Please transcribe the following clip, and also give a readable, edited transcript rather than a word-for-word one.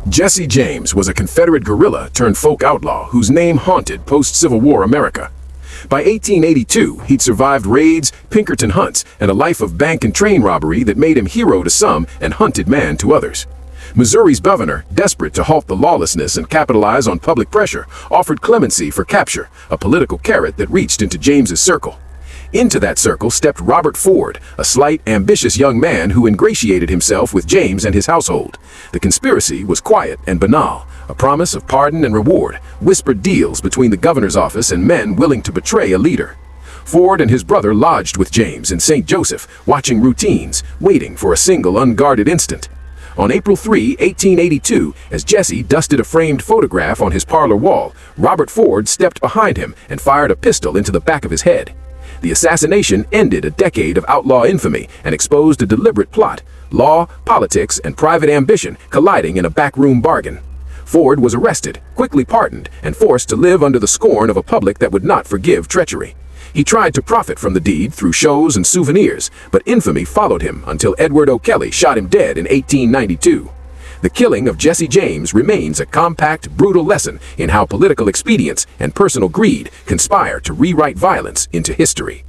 Jesse James was a Confederate guerrilla turned folk outlaw whose name haunted post-Civil War America. By 1882, he'd survived raids, Pinkerton hunts, and a life of bank and train robbery that made him hero to some and hunted man to others. Missouri's governor, desperate to halt the lawlessness and capitalize on public pressure, offered clemency for capture, a political carrot that reached into James's circle. Into that circle stepped Robert Ford, a slight, ambitious young man who ingratiated himself with James and his household. The conspiracy was quiet and banal, a promise of pardon and reward, whispered deals between the governor's office and men willing to betray a leader. Ford and his brother lodged with James in St. Joseph, watching routines, waiting for a single unguarded instant. On April 3, 1882, as Jesse dusted a framed photograph on his parlor wall, Robert Ford stepped behind him and fired a pistol into the back of his head. The assassination ended a decade of outlaw infamy and exposed a deliberate plot, law, politics, and private ambition colliding in a backroom bargain. Ford was arrested, quickly pardoned, and forced to live under the scorn of a public that would not forgive treachery. He tried to profit from the deed through shows and souvenirs, but infamy followed him until Edward O'Kelly shot him dead in 1892. The killing of Jesse James remains a compact, brutal lesson in how political expedience and personal greed conspire to rewrite violence into history.